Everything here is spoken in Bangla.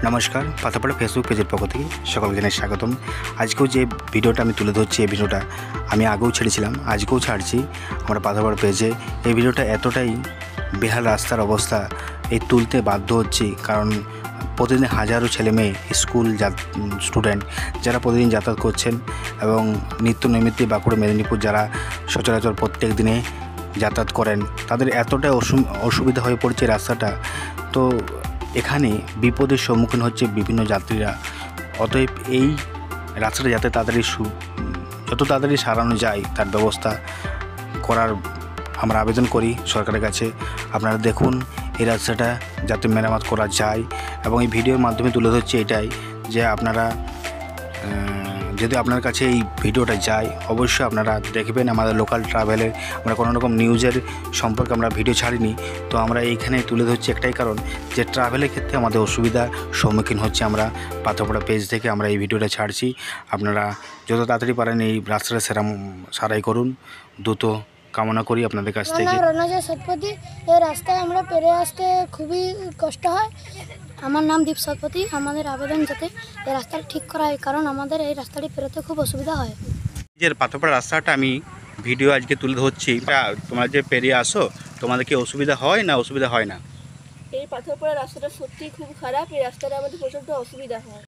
নমস্কার, পাতাপাড়া ফেসবুক পেজের পক্ষ থেকে সকলকে জানাই স্বাগতম। আজকেও যে ভিডিওটা আমি তুলে ধরছি, এই ভিডিওটা আমি আগেও ছেড়েছিলাম, আজকেও ছাড়ছি আমরা পাতাপাড়া পেজে। এই ভিডিওটা এতটাই বেহাল রাস্তার অবস্থা, এই তুলতে বাধ্য হচ্ছি, কারণ প্রতিদিন হাজারো ছেলে মেয়ে স্কুল স্টুডেন্ট যারা প্রতিদিন যাতায়াত করছেন এবং নিত্য নৈমিত্তিক বাঁকুড়া মেদিনীপুর যারা সচরাচর প্রত্যেক দিনে যাতায়াত করেন, তাদের এতটাই অসুবিধা হয়ে পড়ছে রাস্তাটা। তো এখানে বিপদের সম্মুখীন হচ্ছে বিভিন্ন যাত্রীরা। অতএব এই রাস্তাটা যাতে যত তাড়াতাড়ি সারানো যায় তার ব্যবস্থা করার আমরা আবেদন করি সরকারের কাছে। আপনারা দেখুন এই রাস্তাটা যাতে মেরামত করা যায়, এবং এই ভিডিওর মাধ্যমে তুলে ধরছি এটাই যে আপনারা যদি আপনার কাছে এই ভিডিওটা যায়, অবশ্যই আপনারা দেখবেন। আমাদের লোকাল ট্রাভেলের আমরা কোনো রকম নিউজের সম্পর্কে আমরা ভিডিও ছাড়িনি, তো আমরা এইখানে তুলে ধরছি একটাই কারণ যে ট্রাভেলের ক্ষেত্রে আমাদের অসুবিধার সম্মুখীন হচ্ছে। আমরা পাতাপাড়া পেজ থেকে আমরা এই ভিডিওটা ছাড়ছি। আপনারা যত তাড়াতাড়ি পারেন এই রাস্তাটা সারাই করুন, দ্রুত কামনা করি আপনাদের কাছ থেকে। রণজয় সতপতি। এই রাস্তায় আমরা পেরে আসতে খুবই কষ্ট হয়। আমার নাম দীপ সতপতি। আমাদের আবেদন যাতে এই রাস্তাটা ঠিক করা হয়, কারণ আমাদের এই রাস্তাটি পেরোতে খুব অসুবিধা হয়। যে পাতাপাড়া রাস্তাটা আমি ভিডিও আজকে তুলে ধরছি, তোমরা যে পেরিয়ে আসো, তোমাদের কি অসুবিধা হয় না অসুবিধা হয় না? এই পাথরপাড়া রাস্তাটা সত্যিই খুব খারাপ। এই রাস্তাটা আমাদের প্রচণ্ড অসুবিধা হয়।